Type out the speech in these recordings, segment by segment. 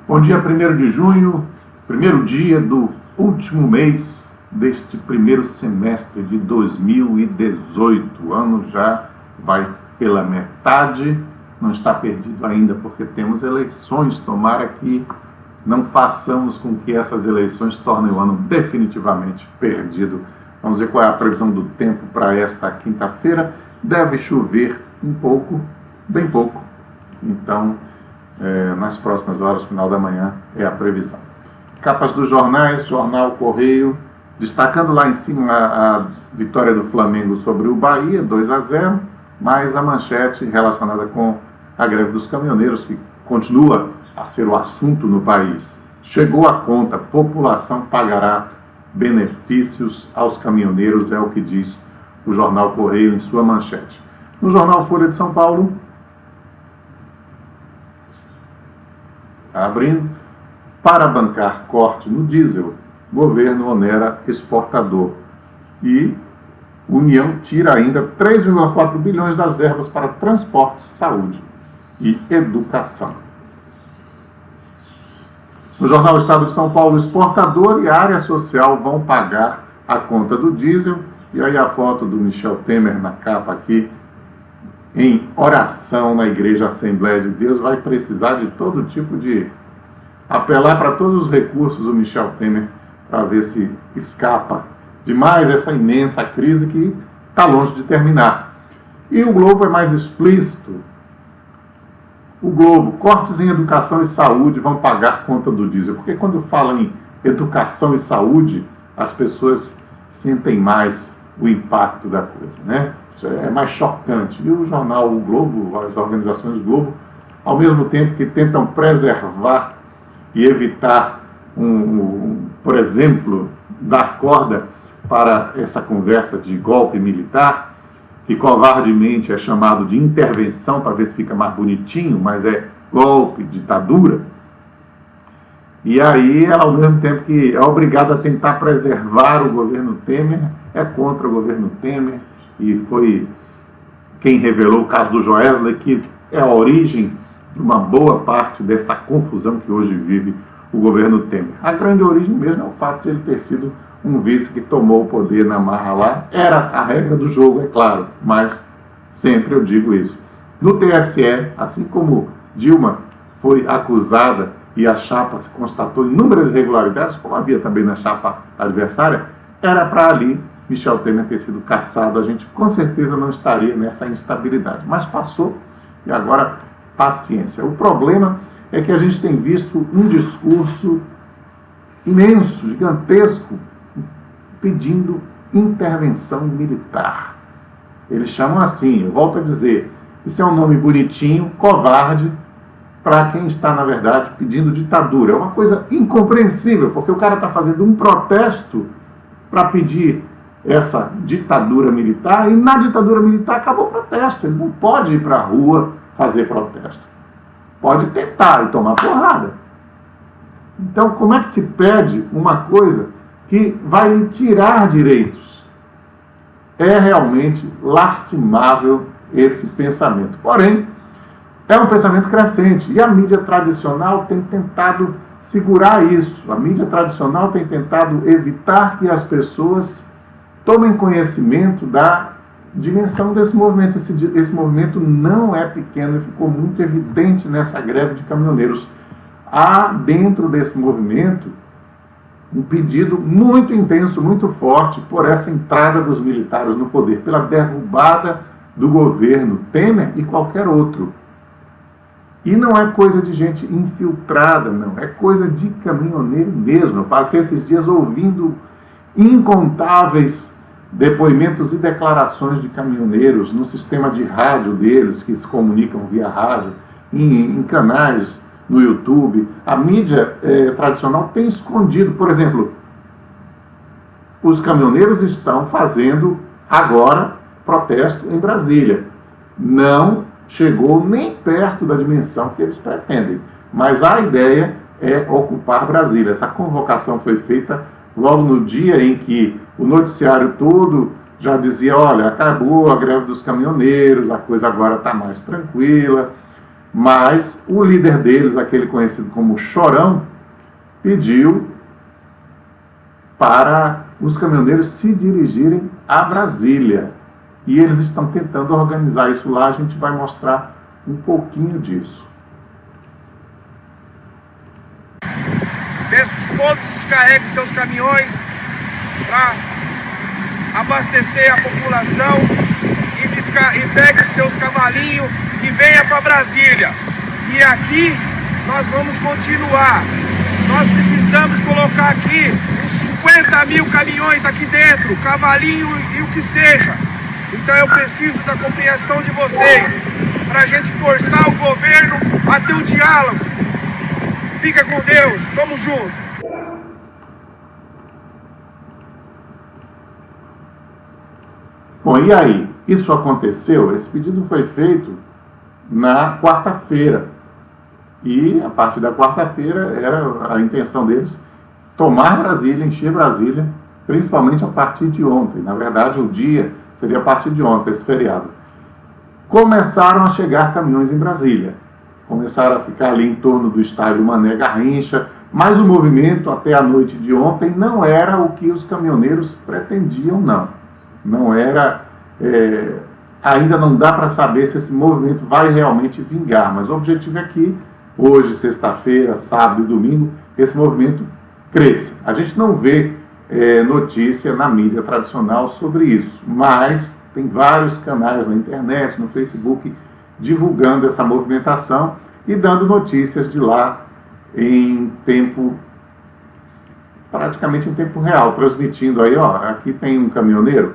Bom dia, 1º de junho, primeiro dia do último mês deste primeiro semestre de 2018. O ano já vai pela metade, não está perdido ainda porque temos eleições. Tomara que não façamos com que essas eleições tornem o ano definitivamente perdido. Vamos ver qual é a previsão do tempo para esta quinta-feira. Deve chover um pouco, bem pouco. Então, nas próximas horas, final da manhã, é a previsão. Capas dos jornais, Jornal Correio, destacando lá em cima a vitória do Flamengo sobre o Bahia, 2-0, mas a manchete relacionada com a greve dos caminhoneiros, que continua a ser o assunto no país. Chegou a conta, população pagará benefícios aos caminhoneiros, é o que diz o Jornal Correio em sua manchete. No Jornal Folha de São Paulo, abrindo, para bancar corte no diesel, governo onera exportador. E União tira ainda 3,4 bilhões das verbas para transporte, saúde e educação. No Jornal Estado de São Paulo, exportador e a área social vão pagar a conta do diesel. E aí a foto do Michel Temer na capa aqui, em oração na Igreja Assembleia de Deus. Vai precisar de todo tipo de... apelar para todos os recursos o Michel Temer para ver se escapa de mais essa imensa crise que está longe de terminar. E o Globo é mais explícito. O Globo, cortes em educação e saúde vão pagar conta do diesel. Porque quando falam em educação e saúde, as pessoas sentem mais o impacto da coisa, né? Isso é mais chocante. E o jornal O Globo, as organizações Globo, ao mesmo tempo que tentam preservar e evitar, por exemplo, dar corda para essa conversa de golpe militar, que covardemente é chamado de intervenção, para ver se fica mais bonitinho, mas é golpe, ditadura. E aí, ao mesmo tempo que é obrigado a tentar preservar o governo Temer, é contra o governo Temer, e foi quem revelou o caso do Joesley, que é a origem de uma boa parte dessa confusão que hoje vive o governo Temer. A grande origem mesmo é o fato de ele ter sido um vice que tomou o poder na marra lá. Era a regra do jogo, é claro, mas sempre eu digo isso. No TSE, assim como Dilma foi acusada e a chapa se constatou inúmeras irregularidades, como havia também na chapa adversária, era para ali Michel Temer ter sido cassado. A gente com certeza não estaria nessa instabilidade, mas passou e agora paciência. O problema é que a gente tem visto um discurso imenso, gigantesco, pedindo intervenção militar. Eles chamam assim, eu volto a dizer, isso é um nome bonitinho, covarde, para quem está, na verdade, pedindo ditadura. É uma coisa incompreensível, porque o cara está fazendo um protesto para pedir essa ditadura militar, e na ditadura militar acabou o protesto. Ele não pode ir para a rua fazer protesto. Pode tentar e tomar porrada. Então, como é que se pede uma coisa que vai lhe tirar direitos? É realmente lastimável esse pensamento. Porém, é um pensamento crescente. E a mídia tradicional tem tentado segurar isso. A mídia tradicional tem tentado evitar que as pessoas tomem conhecimento da dimensão desse movimento. Esse movimento não é pequeno e ficou muito evidente nessa greve de caminhoneiros. Há dentro desse movimento um pedido muito intenso, muito forte por essa entrada dos militares no poder, pela derrubada do governo Temer e qualquer outro. E não é coisa de gente infiltrada, não. É coisa de caminhoneiro mesmo. Eu passei esses dias ouvindo incontáveis depoimentos e declarações de caminhoneiros no sistema de rádio deles, que se comunicam via rádio, em canais no YouTube. A mídia tradicional tem escondido, por exemplo, os caminhoneiros estão fazendo agora protesto em Brasília. Não chegou nem perto da dimensão que eles pretendem, mas a ideia é ocupar Brasília. Essa convocação foi feita logo no dia em que o noticiário todo já dizia, olha, acabou a greve dos caminhoneiros, a coisa agora está mais tranquila, mas o líder deles, aquele conhecido como Chorão, pediu para os caminhoneiros se dirigirem a Brasília. E eles estão tentando organizar isso lá, a gente vai mostrar um pouquinho disso. Peço que todos descarreguem seus caminhões para abastecer a população e pegue os seus cavalinhos e venha para Brasília. E aqui nós vamos continuar. Nós precisamos colocar aqui uns 50 mil caminhões aqui dentro, cavalinho e o que seja. Então eu preciso da compreensão de vocês, para a gente forçar o governo a ter um diálogo. Fica com Deus, tamo junto. Bom, e aí? Isso aconteceu? Esse pedido foi feito na quarta-feira. E a partir da quarta-feira era a intenção deles tomar Brasília, encher Brasília, principalmente a partir de ontem. Na verdade, o dia seria a partir de ontem, esse feriado. Começaram a chegar caminhões em Brasília. Começaram a ficar ali em torno do estádio Mané Garrincha, mas o movimento até a noite de ontem não era o que os caminhoneiros pretendiam, não. Não era... ainda não dá para saber se esse movimento vai realmente vingar, mas o objetivo é que hoje, sexta-feira, sábado e domingo, esse movimento cresça. A gente não vê notícia na mídia tradicional sobre isso, mas tem vários canais na internet, no Facebook, divulgando essa movimentação e dando notícias de lá em tempo, praticamente em tempo real, transmitindo aí, ó, aqui tem um caminhoneiro.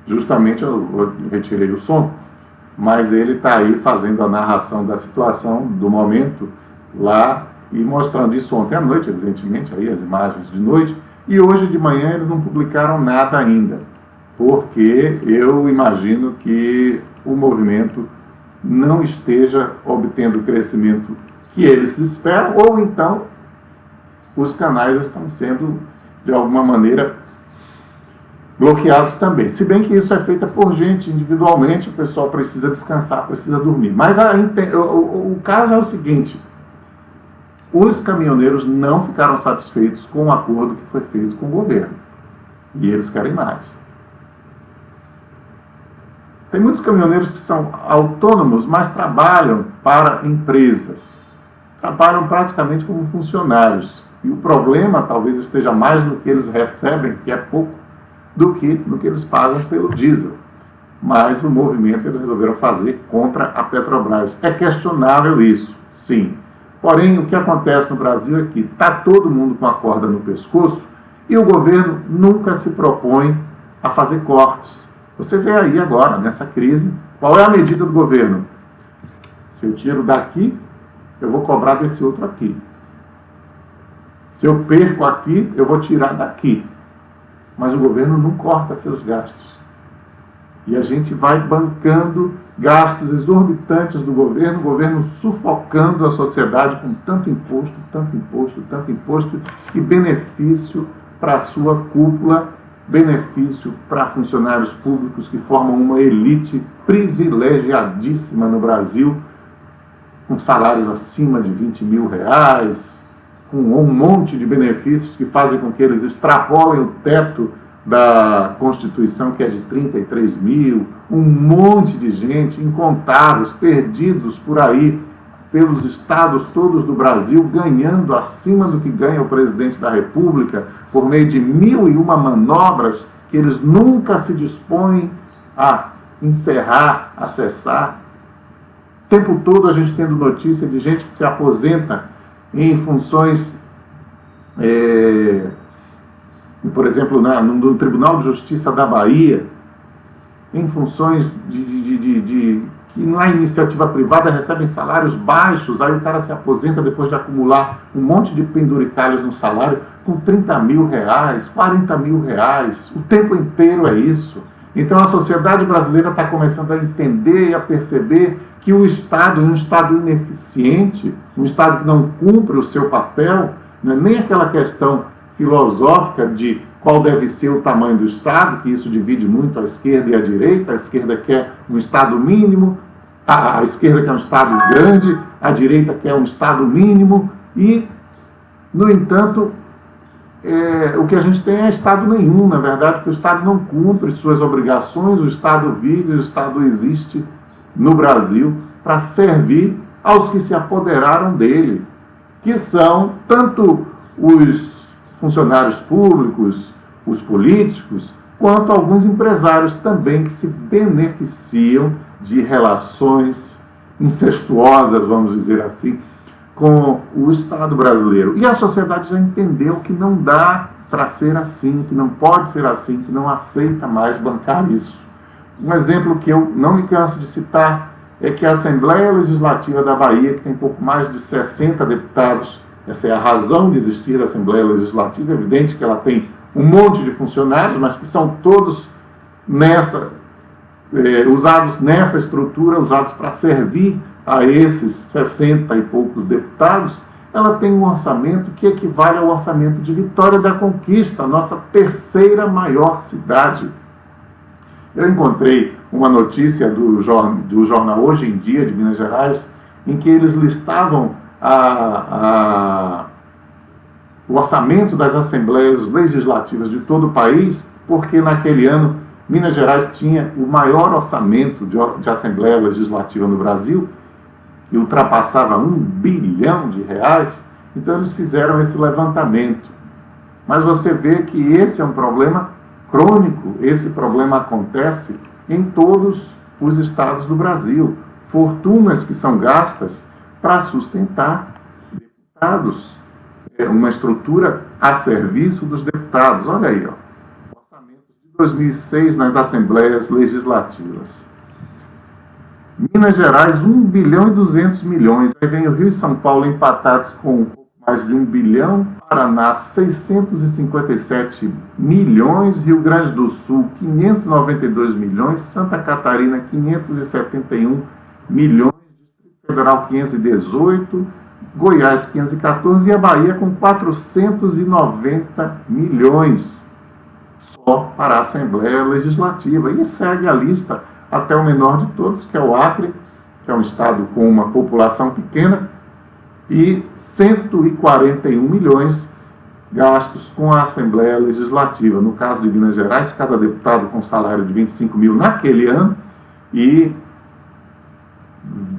Justamente eu retirei o som, mas ele está aí fazendo a narração da situação, do momento lá, e mostrando isso ontem à noite, evidentemente, aí as imagens de noite, e hoje de manhã eles não publicaram nada ainda, porque eu imagino que o movimento não esteja obtendo o crescimento que eles esperam, ou então os canais estão sendo, de alguma maneira, bloqueados também. Se bem que isso é feito por gente individualmente, o pessoal precisa descansar, precisa dormir. Mas o caso é o seguinte: os caminhoneiros não ficaram satisfeitos com o acordo que foi feito com o governo. E eles querem mais. Tem muitos caminhoneiros que são autônomos, mas trabalham para empresas. Trabalham praticamente como funcionários. E o problema talvez esteja mais no que eles recebem, que é pouco, do que no que eles pagam pelo diesel. Mas o movimento eles resolveram fazer contra a Petrobras. É questionável isso, sim. Porém, o que acontece no Brasil é que está todo mundo com a corda no pescoço e o governo nunca se propõe a fazer cortes. Você vê aí agora, nessa crise, qual é a medida do governo? Se eu tiro daqui, eu vou cobrar desse outro aqui. Se eu perco aqui, eu vou tirar daqui. Mas o governo não corta seus gastos. E a gente vai bancando gastos exorbitantes do governo, o governo sufocando a sociedade com tanto imposto, tanto imposto, tanto imposto, e benefício para a sua cúpula, benefício para funcionários públicos que formam uma elite privilegiadíssima no Brasil, com salários acima de 20 mil reais, com um monte de benefícios que fazem com que eles extrapolem o teto da Constituição, que é de 33 mil, um monte de gente, incontáveis, perdidos por aí, pelos estados todos do Brasil, ganhando acima do que ganha o presidente da República, por meio de 1001 manobras que eles nunca se dispõem a encerrar, a cessar. O tempo todo a gente tendo notícia de gente que se aposenta em funções, por exemplo, no Tribunal de Justiça da Bahia, em funções que na iniciativa privada recebem salários baixos, aí o cara se aposenta depois de acumular um monte de penduricalhos no salário, com 30 mil reais, 40 mil reais, o tempo inteiro é isso. Então a sociedade brasileira está começando a entender e a perceber que o Estado é um Estado ineficiente, um Estado que não cumpre o seu papel, não é nem aquela questão filosófica de qual deve ser o tamanho do Estado, que isso divide muito a esquerda e a direita. A esquerda quer um Estado mínimo, a esquerda quer um Estado grande, a direita quer um Estado mínimo, e, no entanto, o que a gente tem é Estado nenhum, na verdade, porque o Estado não cumpre suas obrigações, o Estado vive, o Estado existe no Brasil para servir aos que se apoderaram dele, que são tanto os funcionários públicos, os políticos, quanto alguns empresários também que se beneficiam de relações incestuosas, vamos dizer assim, com o Estado brasileiro. E a sociedade já entendeu que não dá para ser assim, que não pode ser assim, que não aceita mais bancar isso. Um exemplo que eu não me canso de citar é que a Assembleia Legislativa da Bahia, que tem pouco mais de 60 deputados, essa é a razão de existir a Assembleia Legislativa, é evidente que ela tem um monte de funcionários, mas que são todos usados nessa estrutura, usados para servir a esses 60 e poucos deputados. Ela tem um orçamento que equivale ao orçamento de Vitória da Conquista, a nossa terceira maior cidade. Eu encontrei uma notícia do jornal Hoje em Dia, de Minas Gerais, em que eles listavam o orçamento das assembleias legislativas de todo o país, porque naquele ano Minas Gerais tinha o maior orçamento de assembleia legislativa no Brasil, que ultrapassava R$1 bilhão. Então eles fizeram esse levantamento. Mas você vê que esse é um problema crônico, esse problema acontece em todos os estados do Brasil. Fortunas que são gastas para sustentar deputados, uma estrutura a serviço dos deputados. Olha aí, o orçamento de 2006 nas assembleias legislativas. Minas Gerais, 1 bilhão e 200 milhões. Aí vem o Rio e São Paulo empatados com um pouco mais de 1 bilhão. Paraná, 657 milhões. Rio Grande do Sul, 592 milhões. Santa Catarina, 571 milhões. Distrito Federal, 518. Goiás, 514. E a Bahia, com 490 milhões. Só para a Assembleia Legislativa. E segue a lista até o menor de todos, que é o Acre, que é um estado com uma população pequena, e 141 milhões gastos com a Assembleia Legislativa. No caso de Minas Gerais, cada deputado com salário de 25 mil naquele ano, e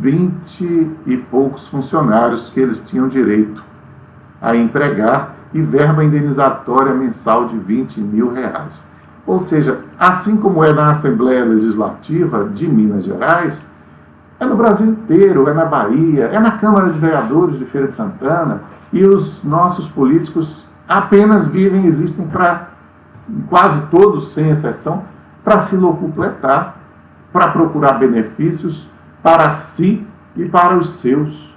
20 e poucos funcionários que eles tinham direito a empregar, e verba indenizatória mensal de R$20 mil. Ou seja, assim como é na Assembleia Legislativa de Minas Gerais, é no Brasil inteiro, é na Bahia, é na Câmara de Vereadores de Feira de Santana, e os nossos políticos apenas vivem, existem para, quase todos, sem exceção, para se locupletar, para procurar benefícios para si e para os seus.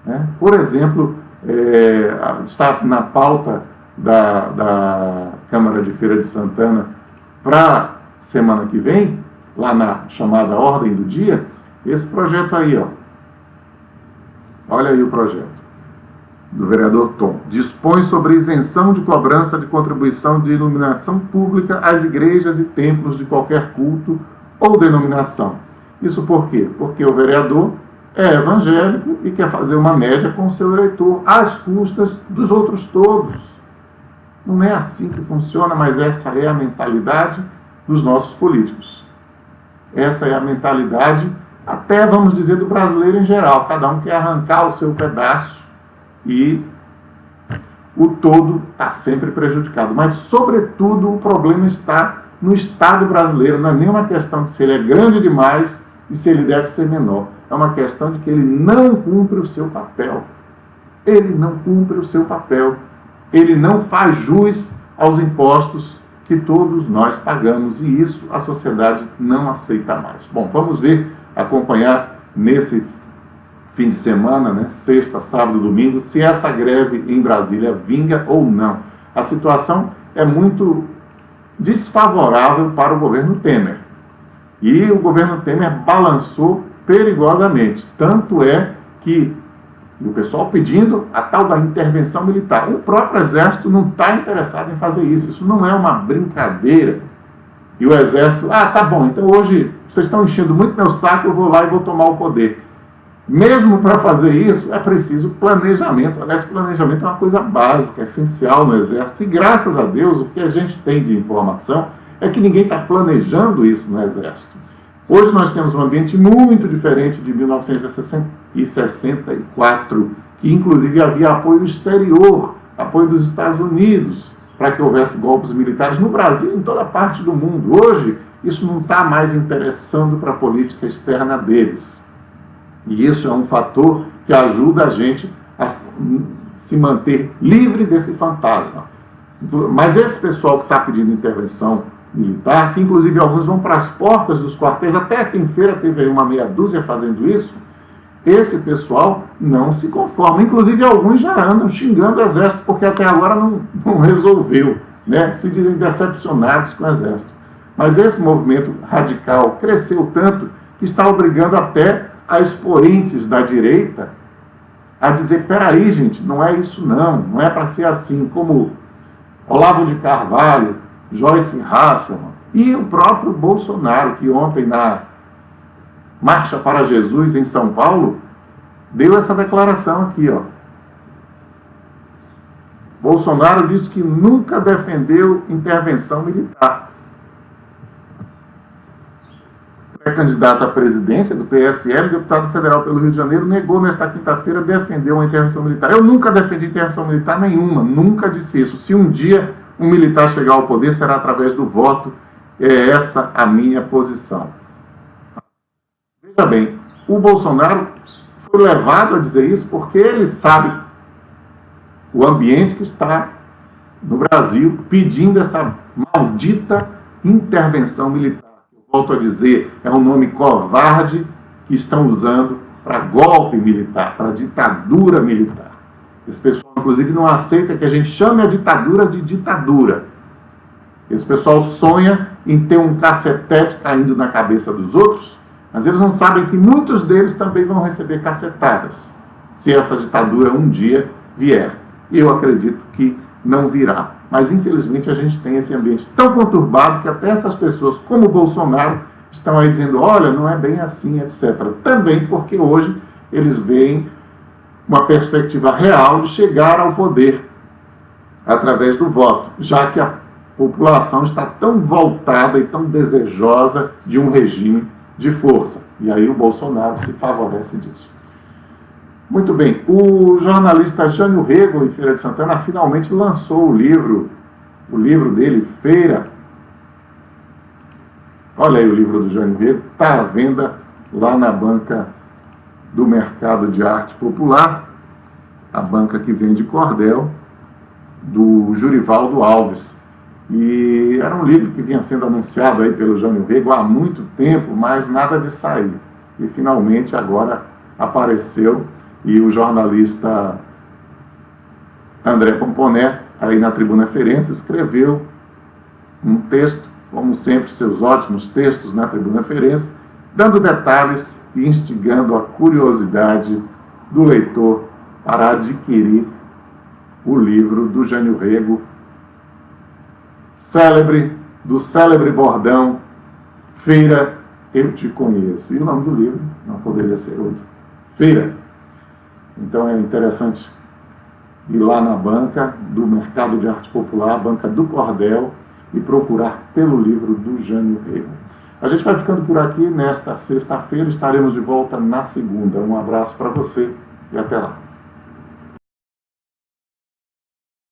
Né? Por exemplo, está na pauta da Câmara de Feira de Santana para semana que vem, lá na chamada Ordem do Dia, esse projeto aí, ó. Olha aí o projeto do vereador Tom. Dispõe sobre isenção de cobrança de contribuição de iluminação pública às igrejas e templos de qualquer culto ou denominação. Isso por quê? Porque o vereador é evangélico e quer fazer uma média com o seu eleitor, às custas dos outros todos. Não é assim que funciona, mas essa é a mentalidade dos nossos políticos. Essa é a mentalidade, até vamos dizer, do brasileiro em geral. Cada um quer arrancar o seu pedaço e o todo está sempre prejudicado. Mas, sobretudo, o problema está no Estado brasileiro. Não é nem uma questão de se ele é grande demais e se ele deve ser menor. É uma questão de que ele não cumpre o seu papel. Ele não cumpre o seu papel. Ele não faz jus aos impostos que todos nós pagamos, e isso a sociedade não aceita mais. Bom, vamos ver, acompanhar nesse fim de semana, né, sexta, sábado, domingo, se essa greve em Brasília vinga ou não. A situação é muito desfavorável para o governo Temer. E o governo Temer balançou perigosamente. Tanto é que E o pessoal pedindo a tal da intervenção militar. O próprio Exército não está interessado em fazer isso. Isso não é uma brincadeira. E o Exército, tá bom, então hoje vocês estão enchendo muito meu saco, eu vou lá e vou tomar o poder. Mesmo para fazer isso, é preciso planejamento. Aliás, planejamento é uma coisa básica, essencial no Exército. E graças a Deus, o que a gente tem de informação é que ninguém está planejando isso no Exército. Hoje nós temos um ambiente muito diferente de 1964, que inclusive havia apoio exterior, apoio dos Estados Unidos, para que houvesse golpes militares no Brasil e em toda parte do mundo. Hoje, isso não está mais interessando para a política externa deles. E isso é um fator que ajuda a gente a se manter livre desse fantasma. Mas esse pessoal que está pedindo intervenção militar, que inclusive alguns vão para as portas dos quartéis, até aqui em Feira teve aí uma meia dúzia fazendo isso, esse pessoal não se conforma. Inclusive alguns já andam xingando o Exército, porque até agora não resolveu, né? Se dizem decepcionados com o Exército. Mas esse movimento radical cresceu tanto que está obrigando até a expoentes da direita a dizer, peraí gente, não é isso não é para ser assim, como Olavo de Carvalho, Joyce Hasselman e o próprio Bolsonaro, que ontem na Marcha para Jesus em São Paulo, deu essa declaração aqui, ó. Bolsonaro disse que nunca defendeu intervenção militar. Pré-candidato à presidência do PSL, deputado federal pelo Rio de Janeiro, negou nesta quinta-feira defender uma intervenção militar. Eu nunca defendi intervenção militar nenhuma, nunca disse isso. Se um dia um militar chegar ao poder, será através do voto. É essa a minha posição. Veja bem, o Bolsonaro foi levado a dizer isso porque ele sabe o ambiente que está no Brasil pedindo essa maldita intervenção militar. Eu volto a dizer, é um nome covarde que estão usando para golpe militar, para ditadura militar. Esse pessoal, inclusive, não aceita que a gente chame a ditadura de ditadura. Esse pessoal sonha em ter um cacetete caindo na cabeça dos outros, mas eles não sabem que muitos deles também vão receber cacetadas, se essa ditadura um dia vier. E eu acredito que não virá. Mas, infelizmente, a gente tem esse ambiente tão conturbado que até essas pessoas, como o Bolsonaro, estão aí dizendo, olha, não é bem assim, etc. Também porque hoje eles veem uma perspectiva real de chegar ao poder através do voto, já que a população está tão voltada e tão desejosa de um regime de força. E aí o Bolsonaro se favorece disso. Muito bem, o jornalista Jânio Rego, em Feira de Santana, finalmente lançou o livro dele, Feira. Olha aí o livro do Jânio Rego, está à venda lá na banca do Mercado de Arte Popular, a banca que vende cordel, do Jurivaldo Alves. E era um livro que vinha sendo anunciado aí pelo Jânio Rego há muito tempo, mas nada de sair. E finalmente agora apareceu, e o jornalista André Pomponé, aí na Tribuna Feirense, escreveu um texto, como sempre, seus ótimos textos na Tribuna Feirense, dando detalhes e instigando a curiosidade do leitor para adquirir o livro do Jânio Rego, do célebre bordão, Feira, eu te conheço. E o nome do livro não poderia ser outro, Feira. Então é interessante ir lá na banca do Mercado de Arte Popular, a banca do Cordel, e procurar pelo livro do Jânio Rego. A gente vai ficando por aqui nesta sexta-feira, estaremos de volta na segunda. Um abraço para você e até lá.